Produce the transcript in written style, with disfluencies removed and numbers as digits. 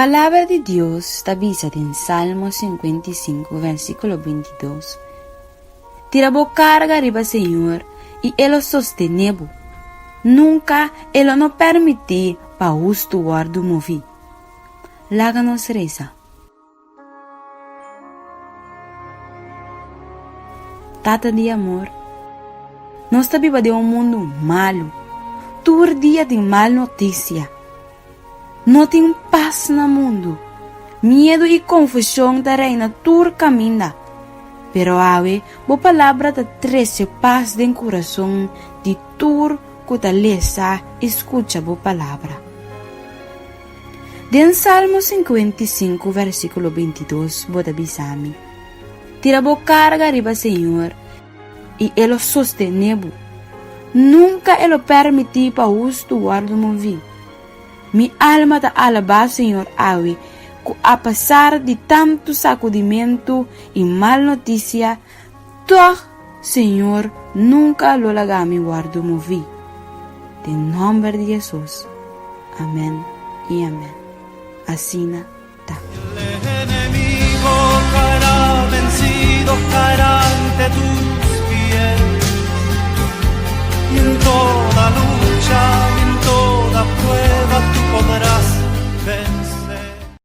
Palabra de Dios está vista en Salmo 55, versículo 22. Tira bo carga arriba, Señor, y Él lo sostenebo. Nunca Él no permitir para justo guardo mover. Láganos reza. Tata de amor, nós está viva de mundo malo. Todo dia tem mal notícia. Não tem paz no mundo. Medo e confusão da reina todo caminho. Pero ave, bo palavra da trece paz de coração de todo que ta lesa escucha bo palavra. Den Salmo 55, versículo 22, bota bisami. Tira bo carga arriba, Senhor, e Ele sostenebo. Nunca Ele permitir para justo guardo mover. Mi alma ta alaba, Senhor, ave, que a pesar de tanto sacudimento e mal notícia, todo, Senhor, nunca lo laga mi guardo mover. En nombre de Jesús. Amén y amén. Así está. El enemigo caerá vencido, caerá ante tus pies. Y en toda lucha, y en toda prueba tú podrás